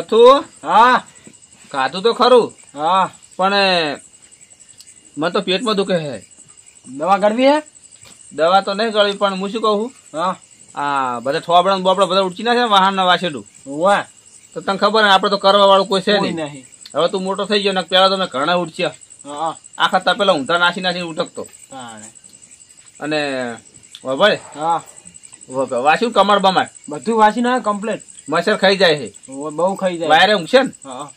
મથું હા ખાધું તો ખરું હા પણ મને તો પેટમાં દુખે છે. દવા કરવી હે? દવા તો નહીં ગળવી પણ હું શું કહું હા આ બધા ઠોબડા બોબડા બધા ઉડચી નાખે વાહન ના વાસેડું વાહ તો તને ખબર ને આપડે તો કરવા વાળું કોઈ છે કોઈ નહીં. નહીં. હવે તું મોટો થઈ ગયો ને પેલા તો મેં ઘણા ઉડચ્યા હા આખા તપેલા ઊંધા નાસી નાસીને ઉટકતો તાણે. અને ભાઈ હા વાસ્યું કમર બમર બધું વાંચી ના કમ્પ્લીટ. મચ્છર ખાઈ જાય છે બહુ ખાઈ જાય. વાયરે ઊંઘશે ને હા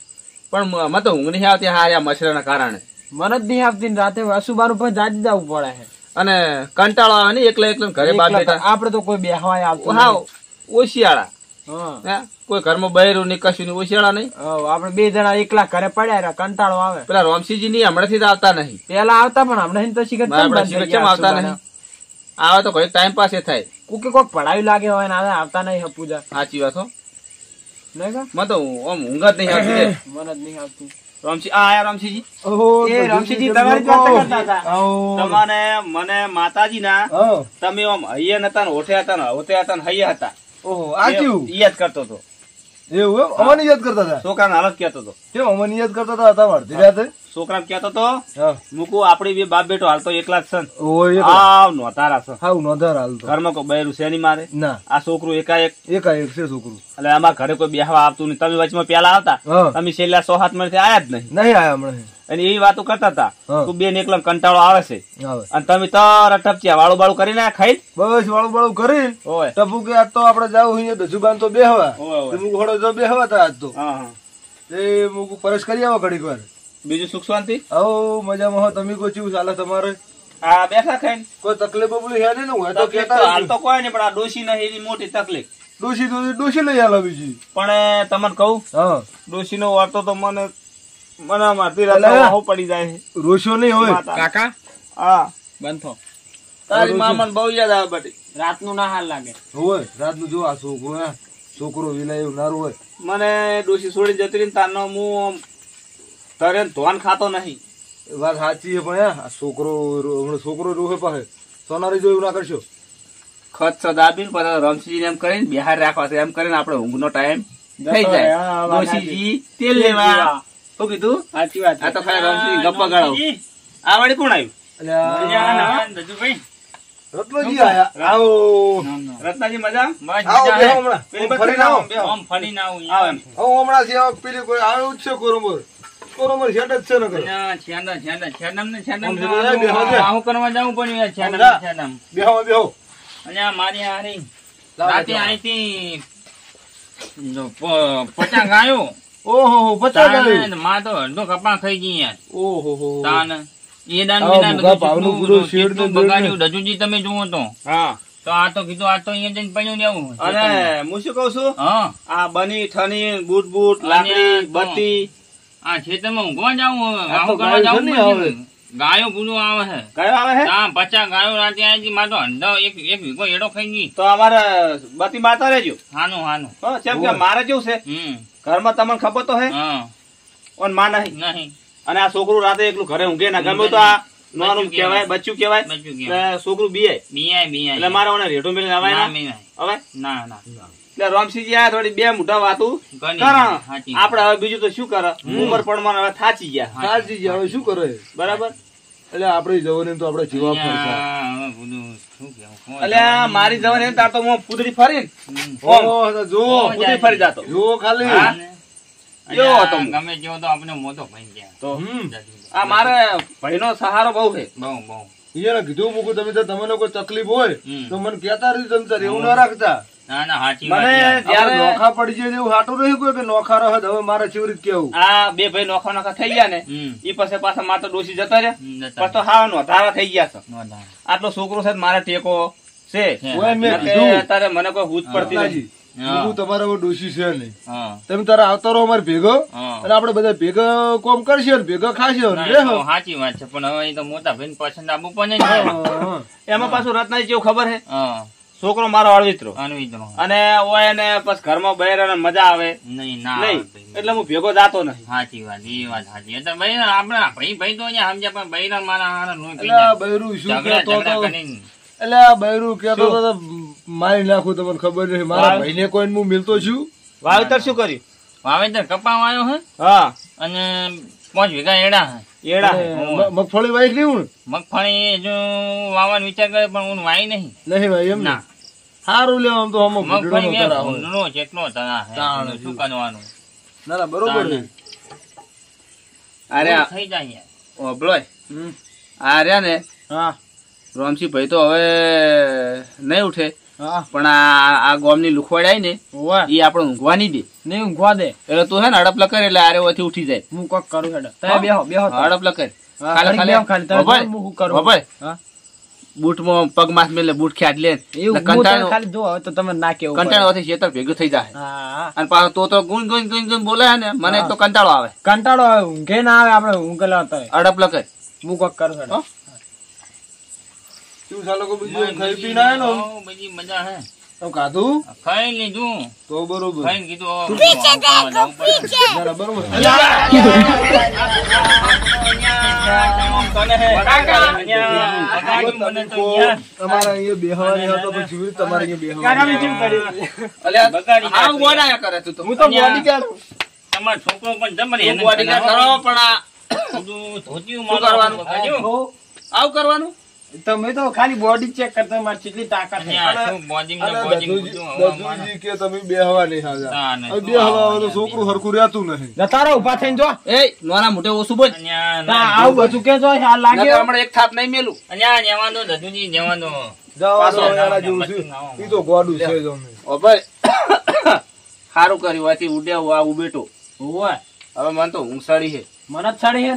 પણ મને તો ઊંઘ નહીં આવતી હાર્યા મચ્છરના કારણે મને જ નહીં આવતી ને રાતે અસુબાનું પણ જાજી જવું પડે છે. અને કંટાળો આવે ને એકલા એકલા ઘરે બાપ બેઠા આપડે તો કોઈ બેહવાય આવતું હા નહીં. ઓશિયાળા હા હે કોઈ ઘરમાં બહેરું નહીં કશું નહીં ઓશિયાળા નહીં. હવ, આપડે બે જણા એકલા ઘરે પડ્યા રહ્યા, કંટાળો આવે. પેલા રોમસીજી ની હમણાંથી જ આવતા નહીં. પેલા આવતા પણ હમણાં તો શીખર મારા શિખર કેમ આવતા નહીં? આવે તો કોઈ ટાઈમ પાસ થાય. કોકે કોક પડાવી લાગે હોય ને આવતા નહીં હપુજા. સાચી વાત હો. નહીં કા? મને તો આમ ઊંઘ જ નહીં આવતી રે. મને જ નહીં આવતું. રામસી આ આયા રામસીજી. ઓહો એ રામસીજી તમારી જ વાત કરતા હતા. તમારે મને માતાજી ના તમે આમ હૈયા નતા ને હોઠે હતા ને હોતે હતા ને હૈયા હતા. ઓહો આ કેવું યાદ કરતો હતો. એવું એમ અમને યાદ કરતા હતા? છોકરાને હાલત કહેતો હતો. કેમ અમને યાદ કરતા હતા અડધી રાતે? છોકરાને કહેતો હતો હા મૂકું આપડી બે બાપ બેટો હાલ તો એકલા જ છે ને. ઓય આવ નોતારા છે હાવ નોંધાર હાલ તો ઘરમાં કોઈ બૈરું છે નહીં મારે. ના આ છોકરું એકાએક એકાએક છે છોકરું. એટલે અમારા ઘરે કોઈ બેહવા આવતું નહીં. તમે વચમાં પેલા આવતા હા તમે છેલ્લા 6-7 મહિનાથી આયા જ નહીં. નહીં આયા હમણાં અને એવી વાતો કરતા હતા હા. તું બેન એકલા કંટાળો આવે છે આવે અને તમે તરત ટપચ્યા વાળું બાળું કરીને ખાઈ બસ વાળું બાળું કરી ઓય ટપુ કે આજ તો આપડે જાવ અહીંયા દસુબાન તો બેહવા ઓય ઓય. મુક હોડો જો બેહવા તા આજ તો હા હા એ મુક પરસ કરી આવો ઘડીક વાર. બીજું સુખ શાંતિ આવો મજામાં હો. તમે કોઈ ચીવું ચાલે તમારે? હા બેઠા ખાઈને કોઈ તકલીફ બોલી હે ને? હું તો તકલીફ તો કેતા હાલ તો કોઈ નહીં પણ આ ડોશી નહીં એની મોટી તકલીફ. ડોશી લઈ આલો બીજી. પણ તમને કહું હા ડોશી નો વાર્તો તો મને મારતી અલા. રાત પડી જાય છે. રોશો નહીં હોય માતા. કાકા હા બંધ થો. તારી મામા બહુ યાદ આવે બધી. રાતનું ના હાલ લાગે. હોય રાતનું જો આ છોકરો હે છોકરો વિલાય એવું નારું હોય. મને ડોશી છોડી જતી રહી ને તારનો હું તરે ધોન ખાતો નહીં. એ વાત સાચી છે પણ હે આ છોકરો હમણાં છોકરો રોહે પાસે સોનારી જો એવું ના કરશો. ખત સદાબીન પછી રમસીજી એમ કરીને બિહાર રાખવા છે એમ કરીને આપણે ઊંઘ નો ટાઈમ થઈ જાય. હા, વાત ડોશીજી તેલ લેવા શું કીધું? સાચી વાત. આ તો ખાલી રમસીજી ગપ્પા ગાળો. આ વળી કોણ આવ્યું? રત્નજી આયા. આવો રત્નાજી મજા? આવો બેહો હમણાં. પેલી ફરીને આવો. આવો એમ. હું હમણાં થી આવો પેલી કોઈ આવ્યું જ છે કોરોમર શેટ જ છે ને કરે. બેહો બેહો મારી હારી લાવો, રાતે લાવો. અહીંથી 50 ગાયો ઓહો 50 તાને માં તો અડધો કપા ખાઈ ગઈ યાર. ઓહો તાને એ દાન આવા વિના ભૂખા બધું ભાવનું કેટલું- બધું શેડ કેટલું ને દોડ ને. બગાડ્યું. રજૂજી તમે જુઓ તો હા તો આ તો કીધું આ તો અહીંયા જઈને પડ્યું ને આવું. અને હું શું કઉ છું હા આ બની ઠની બૂટ બૂટ લાકડી અને તો- બત્તી આ ખેતરમાં ઊંઘવા જાવું હવે. આ તો આવું કરવા ગાયો જાવું છે ને પડશે. હવે. ગાયો પૂરું આવે છે. કયો આવે હે? હા 50 ગાયો રાતે આવી ગઈ. માં તો અંડો એક વીઘો એડો ખાઈ ગઈ. તો અમારે બત્તી મારતા રહેજો. હાનું હાનું. હા કેમ કે મારે કેવું છે ઘરમાં તમને ખબર તો હે હા ઓન માં નહીં. નહીં અને આ છોકરું રાતે એકલું ઘરે ઊંઘે ના ગમે તો આ નાનું કહેવાય બચ્ચું કહેવાય બચ્ચું કહેવાય. એટલે છોકરું બીએ બિયાય એટલે મારે ઓને રેઢું મેળીને અવાય ના ના બિયાય. હવે ના ના એટલે રામસિંહજી આ થોડી બે મોટા વાતું ઘણી કરા સાચી. આપડે હવે બીજું તો શું કરે ઉંમર પણ હવે થાચી ગયા સાચી જ હવે શું કરે બરાબર એટલે આપડે જવાની તો આપડે જીવા પડશે. અહીંયા હવે બધું શું કહેવું? કોણ એટલે આ મારી જવાની તાર તો હું પૂતળી ફરી ઓહો, જો પૂતળી ફરી જાતો જો ખાલી હા? અહીંયા કેવો હતો હું? ગમે જેવો તો આપણે મોટો ભાઈ ગયા. તો હમ. આ મારે ભાઈનો સહારો બહુ છે. બહુ બહુ એને કીધું મૂકું તમે તો તમને કોઈ તકલીફ હોય હમ. તો મને કહેતા રહી તમે તાર એવું ના રાખતા. ના ના સાચી મને વાત યાર. આપણે જ્યારે નોખા પડી જાય ને એવું હાટું રહ્યું કોઈ કે નોખા રહે તો હવે મારે ચેવી રીતે કેવું. આ બે ભાઈ નોખા નોખા થઈ ગયા ને હમ. ઈ પછી પાછા મારે તો ડોસી જતા રહ્યા જતા પછી તો હા નોધારા થઈ ગયા છે. નો ના. આટલો છોકરો છે મારે ટેકો છે ઓય મેં નકે કીધું અત્યારે મને કોઈ હૂજ પડતી રત્નાજી, નથી. હા. હું તમારા હવે ડોશી છે નહીં હા તમે તારા આવતા રહો અમારે ભેગો હા. અને આપડે બધા ભેગા કોમ કરશે ને ભેગા ખાશે ને ના, રેહો. તો સાચી વાત છે પણ હવે એ તો મોટા ભાઈ પસંદ આપવું પડે ને. હા. એમાં પાછું રત્નાજી જેવું ખબર છે હા છોકરો મારો અળવિત્રો અનવિદ્રો. અને ઓય એને પછી ઘરમાં બહેરાને મજા આવે નહીં ના નહીં આવે. એટલે હું ભેગો જાતો નહીં. સાચી વાત એ વાત સાચી. એટલે ભાઈ આપણા ભાઈ ભાઈ તો અહીંયા સમજ્યા પણ ભાઈ મારા હારા લોહી પી એટલે આ જાય. બૈરું શું ઝઘડા કહેતો ઝઘડા હતો? કરીને. એટલે આ બૈરું કહેતો હતો મારી નાખું તમને ખબર નહીં મારા વાવ. ભાઈને કોઈ હું મિલતો છું. વાવેતર શું કર્યું? વાવેતર કપા વાયો હે હા અને 5 વીઘા એડા હે એડા મગફળી વાઈ નહીં હું મગફળી જો વાવવાનો વિચાર કરે પણ હું વાઈ નહીં નહીં ભાઈ એમ ના સારું લેવા આમ તો હમ મગફળી ભૂંડનો કરાવો. ભૂંડનો જેટલો તરા હે તાણ શું કરવાનું ના ના બરોબર છે. અરે થઈ જાય યાર. ઓબળોય આ રહ્યા ને હા રોમસી ભાઈ તો હવે નહીં ઉઠે હા પણ આ ગોમની લુખવાડ આવી ને ઓય એ આપણે ઊંઘવા નહીં દે નહીં ઊંઘવા દે એટલે તું હે ને હડપલા કરે એટલે આરે ઓથી ઉઠી જાય હું કોક કરું હેડો તમે બેહો બેહો તો. હડપલા કરે હા, ખાલી ઘડીક બેહો ખાલી. તમે ઓભાઈ, હું શું કરું? ઓભાઈ, હા બૂટમાં પગ માસ મેલે બૂટ ખ્યાટ લે એવું હું તો ખાલી જો હવે તો તમે ના કેવું પડે. કંટાળો ખેતર ભેગું થઈ જાય હા અને પાછો તો ગુણ ગુણ ગુણ ગુણ બોલે છે ને મને એક તો કંટાળો આવે કંટાળો આવે ઊંઘે ના આવે આપણે ઊંઘેલા હતા અડપલા કર હું કોક કરું હેડો હો? શું ચાલો કે બીજું ખાઈ પીને આયો ને? બહુ બધી મજા હે તો ખાધું ખાઈ લીધું તો બરોબર ખાઈને કીધું જવું પડે. ના ના બરોબર મને તો યાર તમારે અહીંયા બેહવાની હતો તો જીવી તમારે અહીંયા બેહવાની અલ્યા હાવ ગોડાયા કરે તું તો હું તો બોડી ગાર્ડ તમારો છોકરો પણ જમરી તું બોડીગાર્ડ કરો પણ બધું ધોતિયું શું મારવાનું કરવાનું? કર્યું. આવું કરવાનું તમે તો ખાલી બોડી ચેક કરતા મારી કેટલી તાકાત છે યાર, શું બોડીમ ને અરે બોડીમ બધું હવે અમારે. દદુજી કે તમે બેહવા નહીં હાજા ના, ના, હવે બેહવા આવે તો છોકરું હરખું રહેતું નહીં જતા રહો ઉભા થઈને જો એ નાના મોટે ઓછું બોલ અહીંયા ના ના, આવું બધું કે જો આ નકર લાગે હમણાં એક થાપ નહીં મેલું અહીંયા જવા દો દદુજી જવા દો જવા પાછો દો એના જેવું છે ઈ તો ગોડું છે જ અમે. ઓ ભાઈ સારું કર્યું આથી ઉડે આ ઉબેટો ઓય હવે મને તો ઊંઘ સડી છે મને જ સાડી છે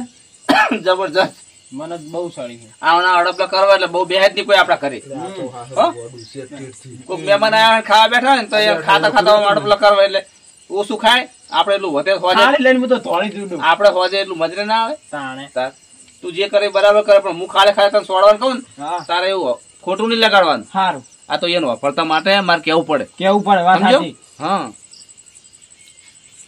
જબરજસ્ત મને જ બહુ સાડી છે આવના અડપલા કરવા એટલે બહુ બેહદ નહીં કોઈ આપડા કરે આ તો હા, હો? ગોડું છે તીરથી. કોઈ મહેમાન આવ્યા હોય ખાવા બેઠા હોય ને તો એ ખાતા ખાતા અડપલા કરવા એટલે ઓછું ખાય આપડે એટલું વધે હોજે સાડી લઈને હું તો ધોળી દૂડું આપડે હોજે એટલું મજરે ના આવે તાણે તાર તું જે કરે એ બરાબર કરે પણ હું ખાલે ખાલે તને સોડવાનું કહું ને હા તારે એવું ખોટું નહીં લગાડવાનું સારું આ તો એનું વાપરતા માટે મારે કેવું પડે કેવું પડે વાત સમજો સાચી હા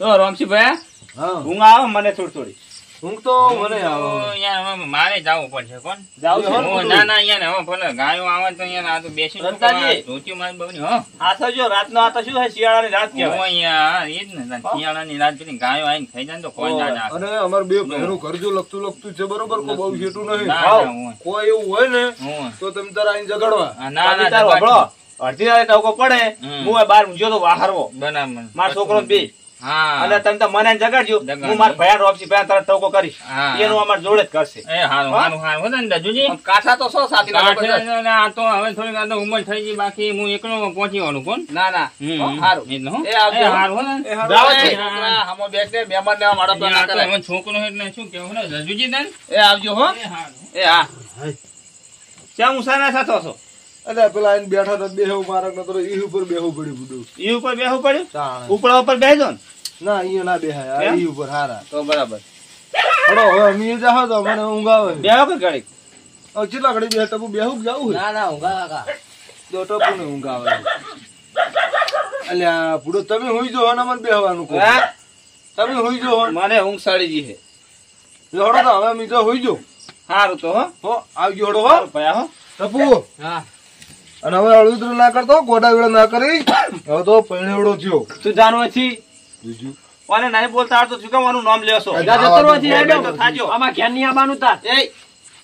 તો રામસિંહભાઈ હા ઊંઘ આવે મને થોડી થોડી ઊંઘ તો મને આવે તો યાર હવે મારે જવું પડશે કોણ જાવ છો હું ના ના યાર હવે ભલે ગાયો આવે તો યાર આ તો બેસી રમતાજી. ધોતિયું મારી બહુ હો આ તો જો રાતનો આ તો શું છે શિયાળાની રાત કહેવાય હું યાર એ જ ને શિયાળાની રાત પેલી ગાયો આવીને ખાઈ જાય ને તો કોઈ ના નાખે. અને અમારે બે બહેનું ઘર જો લગતું છે બરોબર કોઈ બહુ છેટું નહીં ના, હાવ. ના, હું. કોઈ એવું હોય ને હું. તો તમે તારા આઈને જગાડવા આ ના ના તારો દબાણ. હભળો. અડધી રાતે ટવકો પડે હમ. હું બહાર ઊંઘ્યો તો વાહરવો બરાબર. મારા છોકરો બે હા અને તમે તો મને જગાડજો જગાડજો. હું મારા ભયા રોપસી ભયા તારા ટવકો કરીશ હા. એનું અમારે જોડે જ કરશે એ હારું હારું હારું હો ને દાદુજી આમ કાંઠા તો સો સાથી ના લોકો છે. આ તો હવે થોડીક આ તો ઉંમર થઈ ગઈ બાકી હું એકલો પહોંચી વાળું કોણ ના ના હો, હારું એટલે હો. એ આવજો. એ હારું હો ને. જાઓ એ છે. હા. છોકરા હામો બેસને મહેમાન ને આમ હડપલા ના આ તો કરે. હવે છોકરો એટલે શું કેવું ને દાદુજી તને? એ આવજો હો એ હારું. એ હા શ્યામ ઉષાના સાથો છો એટલે પેલા આઈને બેઠા તો બેહવું મારે નતો ઈ ઉપર બેહવું પડ્યું બધું ઈ ઉપર બેહવું પડ્યું તાણે. ઉપડા ઉપર બેસજો ને ના અહીંયા ના બેહાય આ એમ? ઈ ઉપર હારા તો બરાબર હડો હવે અમે જાહો તો મને ઊંઘ આવે બેહો કે ઘડીક હવે કેટલા ઘડી બે ટપુ બેહું કે જાવું ના ના ઊંઘા કાકા જો ટપુ ને ઊંઘ આવે અલ્યા પૂડો તમે હોઈ જો ને મને બેહવાનું કહો હા? તમે હોઈ જો મને ઊંઘ સડી ગઈ છે હડો તો હવે અમે જો હોઈ જો સારું તો હો હો આવજો હડો હો સારું ભયા હો ટપુ હા અને હવે અળુદ્ર ના કરતો ગોડા વેળા ના કરી હવે તો પૈણેવડો થયો તું જાણવા છી બીજું અને નહીં બોલતા આવડતું શું કામ આનું નામ લેશો જા જતો રહો છી, હેડો. તો થાજો. આમાં ઘેર ની આવવાનું તાર એ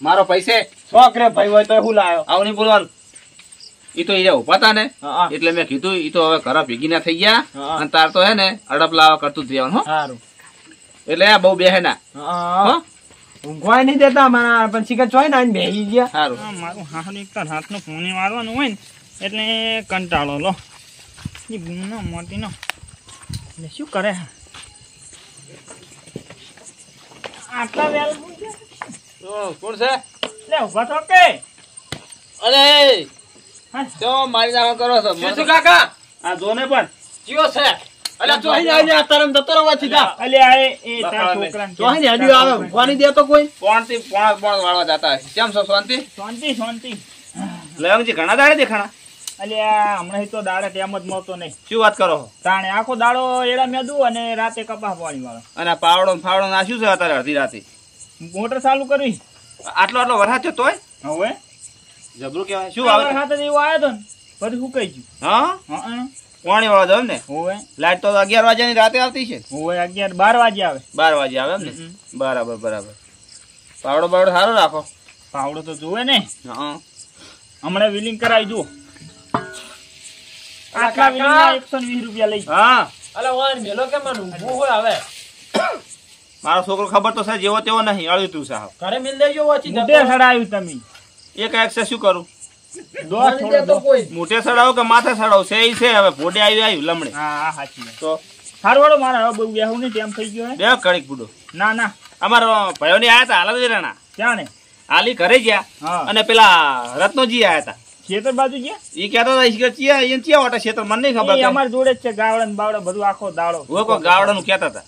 મારો પૈસે છોકરે ભાઈ હોય તો હું લાયો આવું નહીં બોલવાનું ઈ તો ઈ ઉભા તા ને હા એટલે મેં કીધું ઈ તો હવે ઘર ભેગી ના થઈ ગયા હા. અને તાર તો હે ને અડપ લાવા કરતું જ રહેવાનું હો સારું એટલે આ બહુ બેહે ના હા હો ઊંઘવાય નહીં દેતા મારા પણ શિખર ચોય ને આઈને બેહી ગયા સારું આ મારું હારું એક તાર હાથનો ફોને મારવાનું હોય ને એટલે કંટાળો લો એ બૂમનો મોતીનો એટલે શું કરે આટલા વેલ કોણ છે લે ઉભા તો કે અરે હા. તો મારી નાખો કરો છો શું કાકા આ જો ને પણ જીઓ છે અલ્યા ચોહી આવી જા તારમ દતો રવા સીધા અલે આ એ તાર છોકરાને ચોહી ને હડ્યું આવે ઊંઘવાની દે તો કોઈ પોણ થી પોણ વાળવા જતા હશે કેમ છો શાંતિ શાંતિ શાંતિ લયંગજી ઘણા દાડે દેખાણા અલે આ હમણાં તો દાડે તેમ જ મળતો નહીં શું વાત કરો છો તાણે આખો દાડો એડા મેદું અને રાતે કપાસ પાણી વાળો અને આ પાવડો ને ફાવડો નાખ્યું છે અત્યારે અડધી રાતે મોટર ચાલુ કરવી આટલો આટલો વરસાદ છે તોય હવે જબરું કેવાય શું આવે હાથે જેવો આવ્યો તો ને પછી સુકાઈ ગયું હા હા પાણી વાળો જાવ ને હોય લાઈટ તો 11 વાગ્યાની રાતે આવતી છે હોય 11-12 વાગે આવે 12 વાગે આવે એમ ને બરાબર બરાબર પાવડો સારો રાખો પાવડો તો જોવે ને હા હમણાં વિલિંગ કરાવી જુઓ આટલા વિલિંગના 120 રૂપિયા લઈ હા અલે વાન મેલો કે મને ઊભું હોય હવે મારો છોકરો ખબર તો છે જેવો તેવો નહીં અળ્યું તું સાહેબ ઘરે મિલ દેજો વાચી મોઢે સડાવ્યું તમે એક એક્સેસ શું કરું દો દો થોડો તો દો. કોઈ મોઢે સડાવો કે માથે સડાવો છે ઈ છે હવે ભોડે આવ્યું લમણે હા સાચી વાત તો સારું વાળો મારા હવે બહુ બેહું નહીં તેમ થઈ ગયો હે બે કડીક પૂડો ના ના અમારા ભાઈઓની આયા હતા હાલત વેરાણા ક્યાં ને હાલી ઘરે ગયા હા અને પેલા રત્નોજી આયા હતા ખેતર બાજુ ગયા ઈ કહેતા હતા કે ચિયા ઈ ચિયા વાટા ક્ષેત્ર મને નહીં ખબર એ અમાર જોડે જ છે ગાવડા ને બાવડા બધું આખો દાડો હું કોઈ ગાવડાનું કહેતા હતા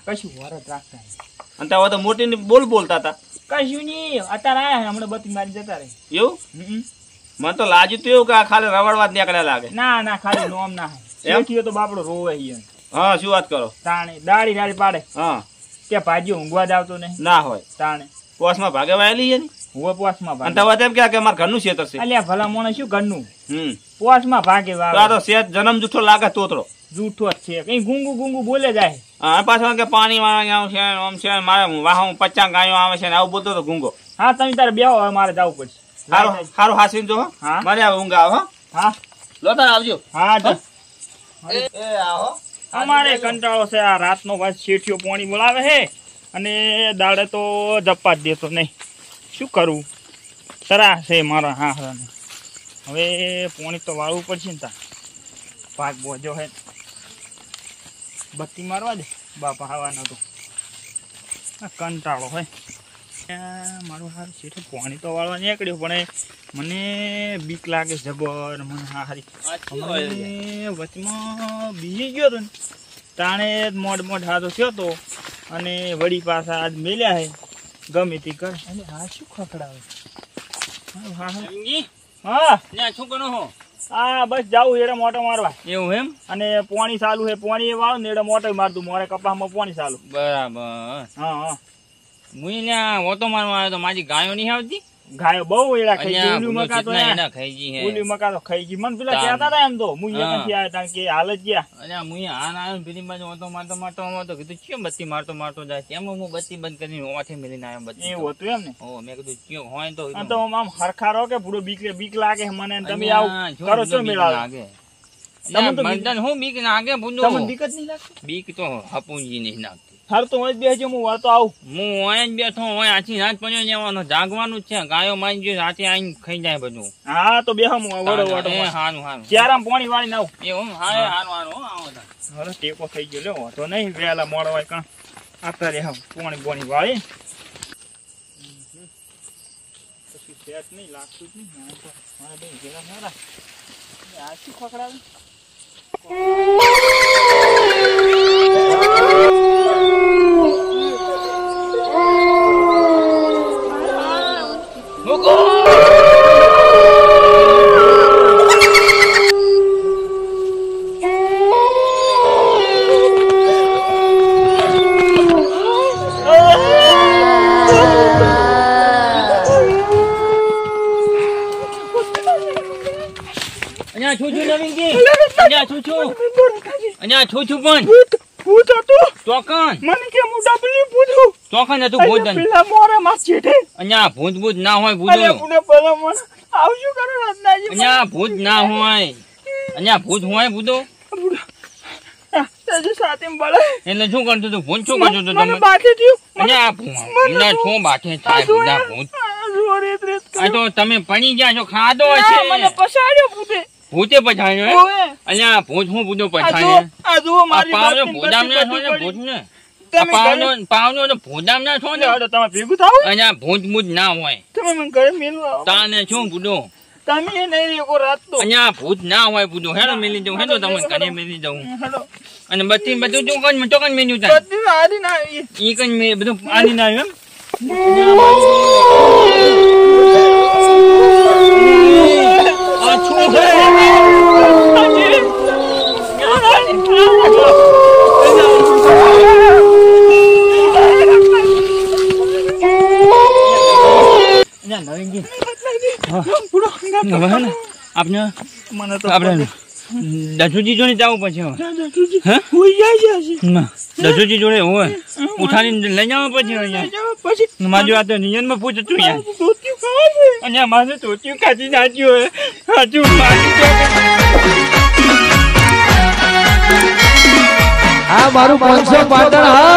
કશું વરત રાખતા નહીં. અને ત્યાં તો મોટી બોલતા હતા કશું નહીં અત્યારે આયા હમણાં બત્તી મારી જતા રહે એવું હમ. મને તો લાગ્યું તો એવું કે આ ખાલી રવાડવા જ નીકળ્યા લાગે ના ના ખાલી નોમ ના હે એમ? શેઠીઓ તો બાપડો રોવે ઈ એમ. હા શું વાત કરો તાણે દાડી પાડે હા કે ભાજીઓ ઊંઘવા જ આવતો નહીં ના હોય તાણે પોસમાં ભાગે વાયેલી છે ને હુવે પોસમાં અને ભાગે તમે એમ કે મારા ઘરનું ક્ષેત્ર છે અલ્યા ભલા મોણે શું ઘરનું હમ પોસમાં ભાગે તો આ વાવે તો શેત જન્મ જૂઠો લાગે તોતરો જૂઠો જ છે કઈ ગુંગુ બોલે જાય હા પાછો કે પાણી વાળા આમ છે આમ છે મારે વાહું 50 ગાયો આવે છે ને આવું બોલતો તો ગુંગો હા તમે તારે બેહો હવે મારે જવું પડશે સારું હાસીને જો હો. હા. મને આવે ઊંઘ આવે હો. હા લો તાર આવજો હા જો એ આવો અમારે કંટાળો છે આ રાતનો બસ શેઠિયો પાણી બોલાવે છે અને દાડે તો જપ્પા જ દેતો નહીં શું કરવું તરા છે મારા હા હવે પાણી તો વાળવું પડશે ને તા પાક બોજો હે બત્તી મારવા દે બાપા હવાનો તો આ કંટાળો હોય મારું હારું શેઠે પાણી તો વાળવા નીકળ્યું પણ મને બીક લાગે જબર મને હારી હમણાં વચમાં બીજી ગયો તો ને તાણે મોડ હાથો થયો તો અને વળી પાછા આજ મેલ્યા હે ગમે તે કરે અને આ શું ખખડાવે હા શું કરો હો હા બસ જાવું એડે મોટો મારવા એવું એમ અને પાણી ચાલુ હે પાણી એ વાળો ને એડે મોટો મારતું મોરે કપાસમાં પાણી ચાલુ બરાબર હા હા હું ત્યાં ઓટો મારવા આવ્યો તો મારી ગાયો નહીં આવતી ગાયો બહુ એડા ખાઈ ગઈ અહીંયા ઉલી ભૂલો મકા તો ચેતના યા. એના ખાઈ ગઈ હે. ઉલી મકા તો ખાઈ ગઈ મને પેલા તાન. કહેતા હતા એમ તો હું હા. નથી આવ્યા કારણ કે હાલ જ ગયા અલ્યા મુઈ હાન આવ્યો ને પેલી બાજુ ઓટો મારતો તો કીધું ચિયો બત્તી મારતો જાય છે એમાં હું બત્તી બંધ કરીને ઓવાથી મેલીને આવ્યો બત્તી એવું હતું એમ ને ઓ મેં કીધું ચિયો હોય તો આ તો આમ હરખા રહો કે પૂરો બીક લાગે છે મને અને તમે અહીંયા આવું જો કરો બીક છો મેળાવે લાગે. તમને તો અલ્યા, મર્દન હું બીક નાગે બુંદો તમને બીક જ નહીં લાગતી બીક તો હપુંજી નહીં નાખતી હાર તો હોય જ બેસજો હું વળતો આવું હું હોય જ બેઠો હોય આછી રાત પડ્યો જવાનો જાગવાનું જ છે ગાયો મારી ગયો રાતે આવીને ખાઈ જાય બધું હા તો બેહો હું વડો વડો એ હારું હારું ચારામ પાણી વાળીને આવું એવું હારું હારું હો, આવો તાર. હવે ટેકો થઈ ગયો લ્યો તો નહીં વહેલા મોડો હોય કાં આતા રે પાણી બોણી વાળી પછી સેટ નહીં લાગતું જ નહીં મારા બે ભેગા મારા આ શું ખખડાવે અહીંયા છું નવીનજી અહીંયા છું અહીંયા છું પણ ભૂત હતું ચોકન મને કે હું ડબલી પૂછું ચોકન હતું ભોજન પેલા મોરે માં ચેઠે અહીંયા ભૂત ના હોય અલ્યા ભૂત પુને પેલા મને આવશું કરો રત્નાજી અહીંયા ભૂત ના હોય અહીંયા ભૂત હોય ભૂતો તાજી સાથે મળે એટલે શું કરતું તું ભૂત શું કરતું તું મને તમે બાકી થયું અહીંયા ભૂત શું બાકી થાય બધા ભૂત આ તો તમે પડી ગયા છો ખાધો મને છે પછાડ્યો ભૂતે ભૂતે પછાડ્યો હે? ઓએ અહીંયા ભૂત હું ભૂતો આ પછાડે જુઓ મારી પાવનો બાતની ભૂદામ ના છો બધી ને પડી. ભૂત ને તમે ઘરે- પાવનો તો ભૂદામ ના છો ને હાલો, તમે ભેગું થાવ અહીંયા ભૂત ભૂત ના હોય તમે મને ઘરે મેલવા આવો. તાને શું ભૂતો તમે એ નહીં રહ્યો રાત તો અહીંયા ભૂત ના હોય ભૂતો હેડો મેલી દઉં હેડો તમે કને મેલી દઉં હાલો અને બત્તી બધું ચોકન મેન્યુ થાય બધી હારી ના આવી ઈ કઈ મેં બધું આની ના આવ્યું એમ આ શું છે નવીનજી આપણે મને તો આપણે દસુજી જોડે જવું પછી દસુજી જોડે હોય ઉઠાડીને લઈ જાવ પછી પછી મારી વાત નિયનમાં પૂછતું યાર અને મારે ચોચ્યું ખાધી નાખ્યું હજુ આ મારું 500 પાટણ. હા